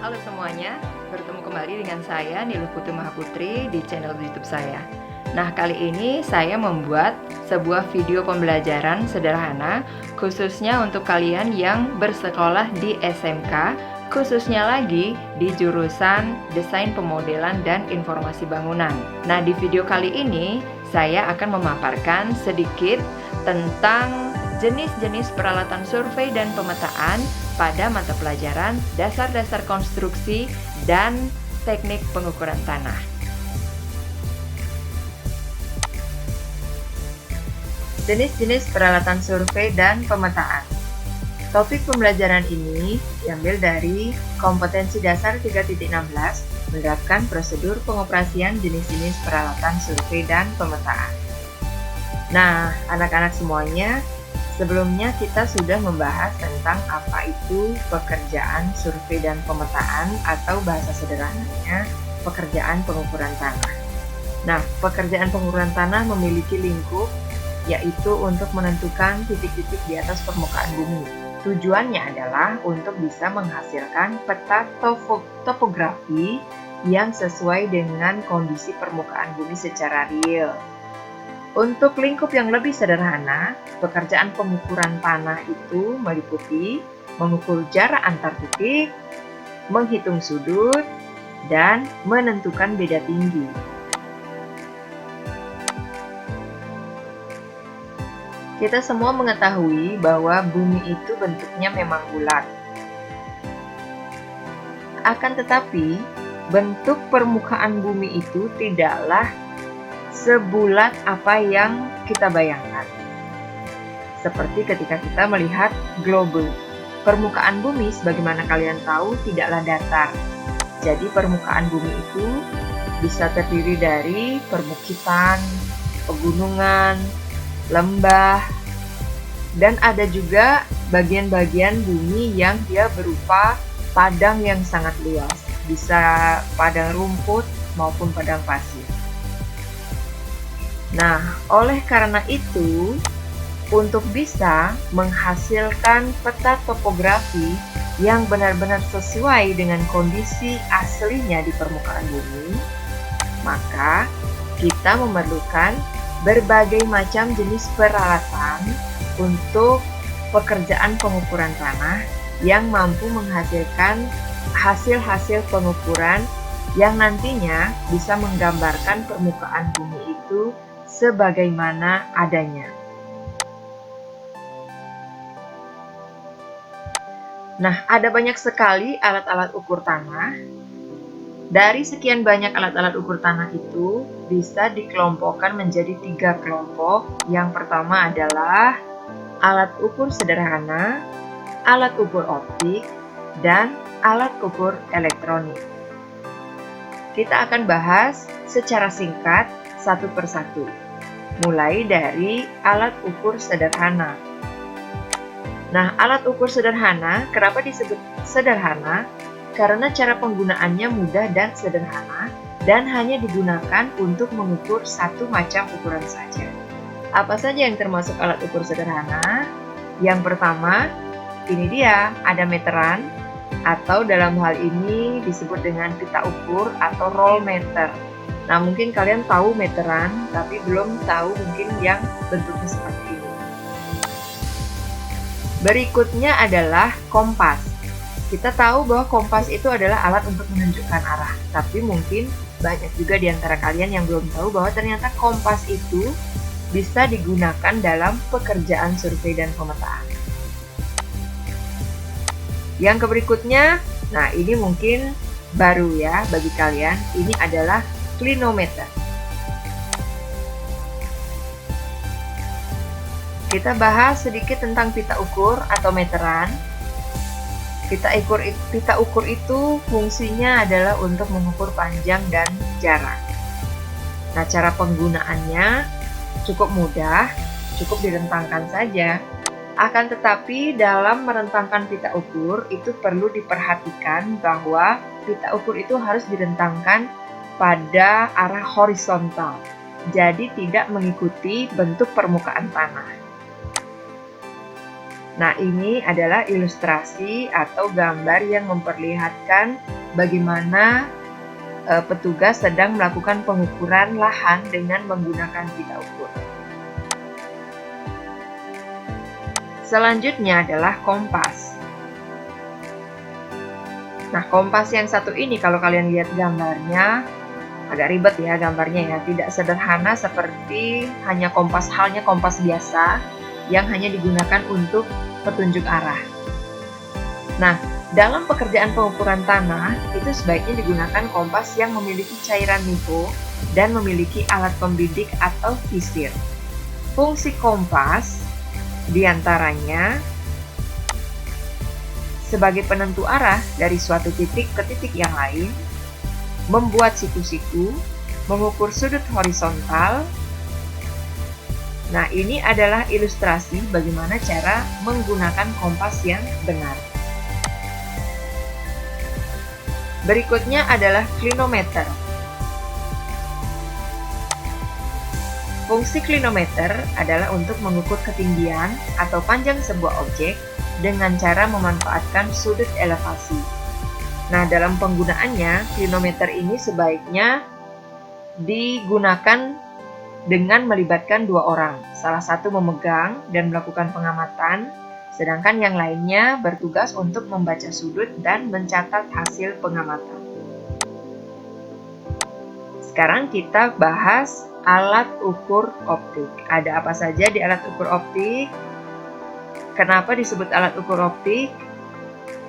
Halo semuanya, bertemu kembali dengan saya Niluh Putri Mahaputri di channel YouTube saya. Nah, kali ini saya membuat sebuah video pembelajaran sederhana khususnya untuk kalian yang bersekolah di SMK, khususnya lagi di jurusan Desain Pemodelan dan Informasi Bangunan. Nah, di video kali ini saya akan memaparkan sedikit tentang jenis-jenis peralatan survei dan pemetaan pada mata pelajaran dasar-dasar konstruksi dan teknik pengukuran tanah. Jenis-jenis peralatan survei dan pemetaan. Topik pembelajaran ini diambil dari kompetensi dasar 3.16 menerapkan prosedur pengoperasian jenis-jenis peralatan survei dan pemetaan. Nah, anak-anak semuanya, sebelumnya kita sudah membahas tentang apa itu pekerjaan survei dan pemetaan atau bahasa sederhananya pekerjaan pengukuran tanah. Nah, pekerjaan pengukuran tanah memiliki lingkup yaitu untuk menentukan titik-titik di atas permukaan bumi. Tujuannya adalah untuk bisa menghasilkan peta topografi yang sesuai dengan kondisi permukaan bumi secara real. Untuk lingkup yang lebih sederhana, pekerjaan pengukuran tanah itu meliputi mengukur jarak antar titik, menghitung sudut, dan menentukan beda tinggi. Kita semua mengetahui bahwa bumi itu bentuknya memang bulat. Akan tetapi, bentuk permukaan bumi itu tidaklah sebulat apa yang kita bayangkan. Seperti ketika kita melihat globe. Permukaan bumi, sebagaimana kalian tahu, tidaklah datar. Jadi permukaan bumi itu bisa terdiri dari perbukitan, pegunungan, lembah, dan ada juga bagian-bagian bumi yang dia berupa padang yang sangat luas. Bisa padang rumput maupun padang pasir. Nah, oleh karena itu, untuk bisa menghasilkan peta topografi yang benar-benar sesuai dengan kondisi aslinya di permukaan bumi, maka kita memerlukan berbagai macam jenis peralatan untuk pekerjaan pengukuran tanah yang mampu menghasilkan hasil-hasil pengukuran yang nantinya bisa menggambarkan permukaan bumi itu sebagaimana adanya. Nah, ada banyak sekali alat-alat ukur tanah. Dari sekian banyak alat-alat ukur tanah itu bisa dikelompokkan menjadi 3 kelompok. Yang pertama adalah alat ukur sederhana, alat ukur optik, dan alat ukur elektronik. Kita akan bahas secara singkat satu persatu, mulai dari alat ukur sederhana. Nah, alat ukur sederhana, kenapa disebut sederhana? Karena cara penggunaannya mudah dan sederhana dan hanya digunakan untuk mengukur satu macam ukuran saja. Apa saja yang termasuk alat ukur sederhana? Yang pertama, ini dia, ada meteran atau dalam hal ini disebut dengan pita ukur atau roll meter. Nah, mungkin kalian tahu meteran, tapi belum tahu mungkin yang bentuknya seperti ini. Berikutnya adalah kompas. Kita tahu bahwa kompas itu adalah alat untuk menunjukkan arah, tapi mungkin banyak juga di antara kalian yang belum tahu bahwa ternyata kompas itu bisa digunakan dalam pekerjaan survei dan pemetaan. Yang berikutnya, nah ini mungkin baru ya bagi kalian, ini adalah klinometer. Kita bahas sedikit tentang pita ukur atau meteran. Pita ukur itu fungsinya adalah untuk mengukur panjang dan jarak. Nah, cara penggunaannya cukup mudah, cukup direntangkan saja. Akan tetapi dalam merentangkan pita ukur itu perlu diperhatikan bahwa pita ukur itu harus direntangkan pada arah horizontal. Jadi tidak mengikuti bentuk permukaan tanah. Nah, ini adalah ilustrasi atau gambar yang memperlihatkan bagaimana petugas sedang melakukan pengukuran lahan dengan menggunakan pita ukur. Selanjutnya adalah kompas. Nah, kompas yang satu ini kalau kalian lihat gambarnya, agak ribet ya gambarnya ya, tidak sederhana seperti halnya kompas biasa yang hanya digunakan untuk petunjuk arah. Nah, dalam pekerjaan pengukuran tanah, itu sebaiknya digunakan kompas yang memiliki cairan nifo dan memiliki alat pembidik atau visir. Fungsi kompas diantaranya sebagai penentu arah dari suatu titik ke titik yang lain, membuat siku-siku, mengukur sudut horizontal. Nah, ini adalah ilustrasi bagaimana cara menggunakan kompas yang benar. Berikutnya adalah klinometer. Fungsi klinometer adalah untuk mengukur ketinggian atau panjang sebuah objek dengan cara memanfaatkan sudut elevasi. Nah, dalam penggunaannya, klinometer ini sebaiknya digunakan dengan melibatkan dua orang. Salah satu memegang dan melakukan pengamatan, sedangkan yang lainnya bertugas untuk membaca sudut dan mencatat hasil pengamatan. Sekarang kita bahas alat ukur optik. Ada apa saja di alat ukur optik? Kenapa disebut alat ukur optik?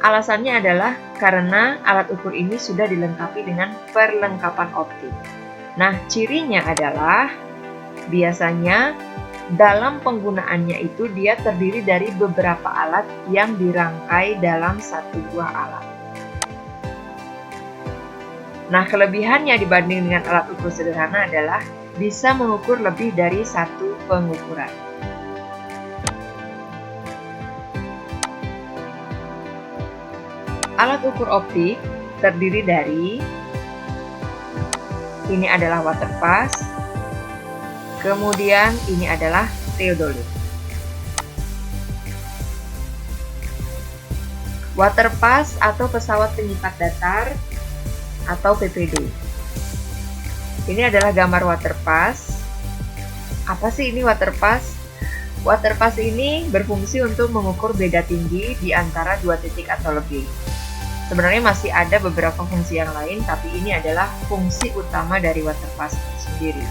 Alasannya adalah karena alat ukur ini sudah dilengkapi dengan perlengkapan optik. Nah, cirinya adalah biasanya dalam penggunaannya itu dia terdiri dari beberapa alat yang dirangkai dalam satu buah alat. Nah, kelebihannya dibanding dengan alat ukur sederhana adalah bisa mengukur lebih dari satu pengukuran. Alat ukur optik terdiri dari, ini adalah waterpass, kemudian ini adalah theodolit. Waterpass atau pesawat penyipat datar atau PPD. Ini adalah gambar waterpass. Apa sih ini waterpass? Waterpass ini berfungsi untuk mengukur beda tinggi di antara dua titik atau lebih. Sebenarnya masih ada beberapa fungsi yang lain, tapi ini adalah fungsi utama dari waterpass sendiri.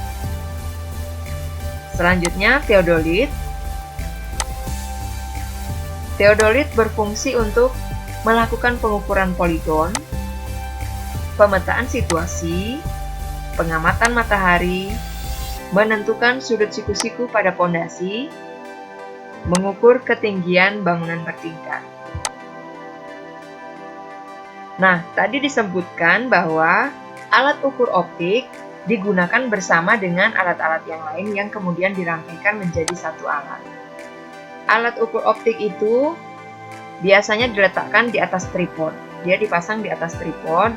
Selanjutnya, theodolit. Theodolit berfungsi untuk melakukan pengukuran poligon, pemetaan situasi, pengamatan matahari, menentukan sudut siku-siku pada pondasi, mengukur ketinggian bangunan bertingkat. Nah, tadi disebutkan bahwa alat ukur optik digunakan bersama dengan alat-alat yang lain yang kemudian dirangkaikan menjadi satu alat. Alat ukur optik itu biasanya diletakkan di atas tripod. Dia dipasang di atas tripod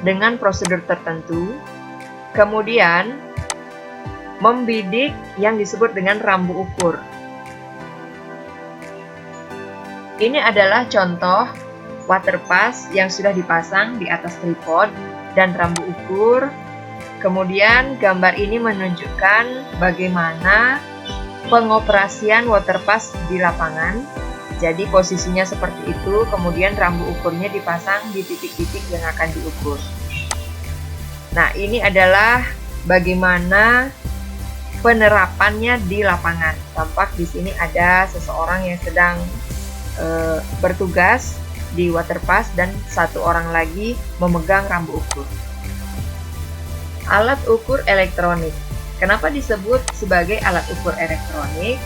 dengan prosedur tertentu, kemudian membidik yang disebut dengan rambu ukur. Ini adalah contoh waterpass yang sudah dipasang di atas tripod dan rambu ukur. Kemudian gambar ini menunjukkan bagaimana pengoperasian waterpass di lapangan. Jadi posisinya seperti itu, kemudian rambu ukurnya dipasang di titik-titik yang akan diukur. Nah, ini adalah bagaimana penerapannya di lapangan. Tampak di sini ada seseorang yang sedang bertugas di waterpass dan satu orang lagi memegang rambu ukur. Alat ukur elektronik. Kenapa disebut sebagai alat ukur elektronik?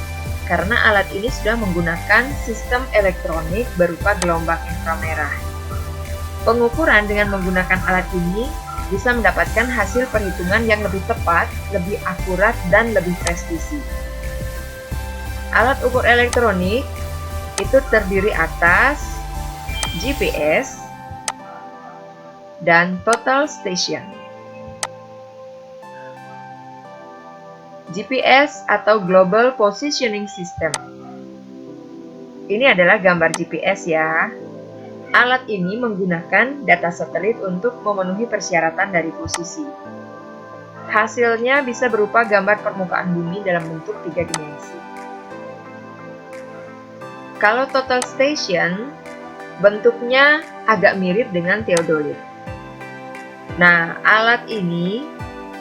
Karena alat ini sudah menggunakan sistem elektronik berupa gelombang inframerah. Pengukuran dengan menggunakan alat ini bisa mendapatkan hasil perhitungan yang lebih tepat, lebih akurat, dan lebih presisi. Alat ukur elektronik itu terdiri atas GPS dan total station. GPS atau Global Positioning System. Ini adalah gambar GPS ya. Alat ini menggunakan data satelit untuk memenuhi persyaratan dari posisi. Hasilnya bisa berupa gambar permukaan bumi dalam bentuk 3 dimensi. Kalau total station, bentuknya agak mirip dengan theodolit. Nah, alat ini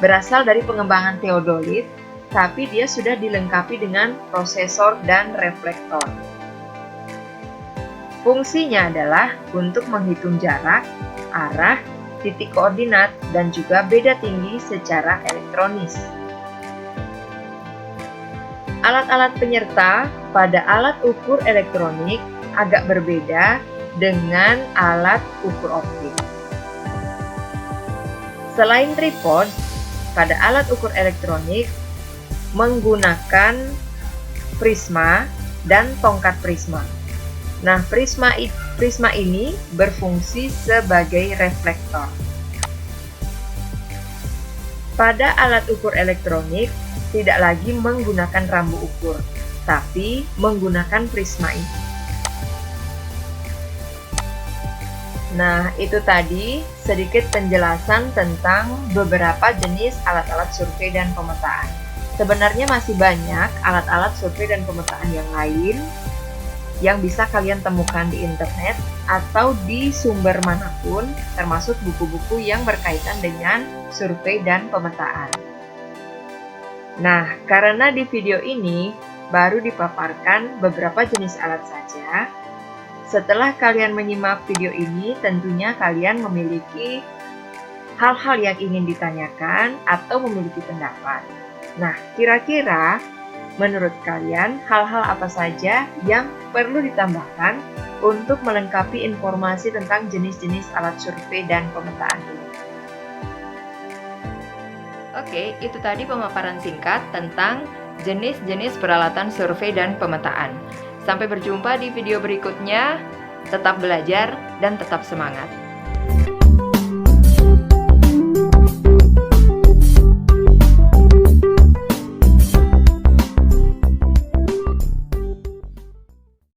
berasal dari pengembangan theodolit, tapi dia sudah dilengkapi dengan prosesor dan reflektor. Fungsinya adalah untuk menghitung jarak, arah, titik koordinat, dan juga beda tinggi secara elektronis. Alat-alat penyerta pada alat ukur elektronik agak berbeda dengan alat ukur optik. Selain tripod, pada alat ukur elektronik menggunakan prisma dan tongkat prisma. Nah, prisma ini berfungsi sebagai reflektor. Pada alat ukur elektronik tidak lagi menggunakan rambu ukur, tapi menggunakan prisma ini. Nah, itu tadi sedikit penjelasan tentang beberapa jenis alat-alat survei dan pemetaan. Sebenarnya masih banyak alat-alat survei dan pemetaan yang lain yang bisa kalian temukan di internet atau di sumber manapun, termasuk buku-buku yang berkaitan dengan survei dan pemetaan. Nah, karena di video ini baru dipaparkan beberapa jenis alat saja, setelah kalian menyimak video ini, tentunya kalian memiliki hal-hal yang ingin ditanyakan atau memiliki pendapat. Nah, kira-kira menurut kalian hal-hal apa saja yang perlu ditambahkan untuk melengkapi informasi tentang jenis-jenis alat survei dan pemetaan ini? Oke, itu tadi pemaparan singkat tentang jenis-jenis peralatan survei dan pemetaan. Sampai berjumpa di video berikutnya. Tetap belajar dan tetap semangat.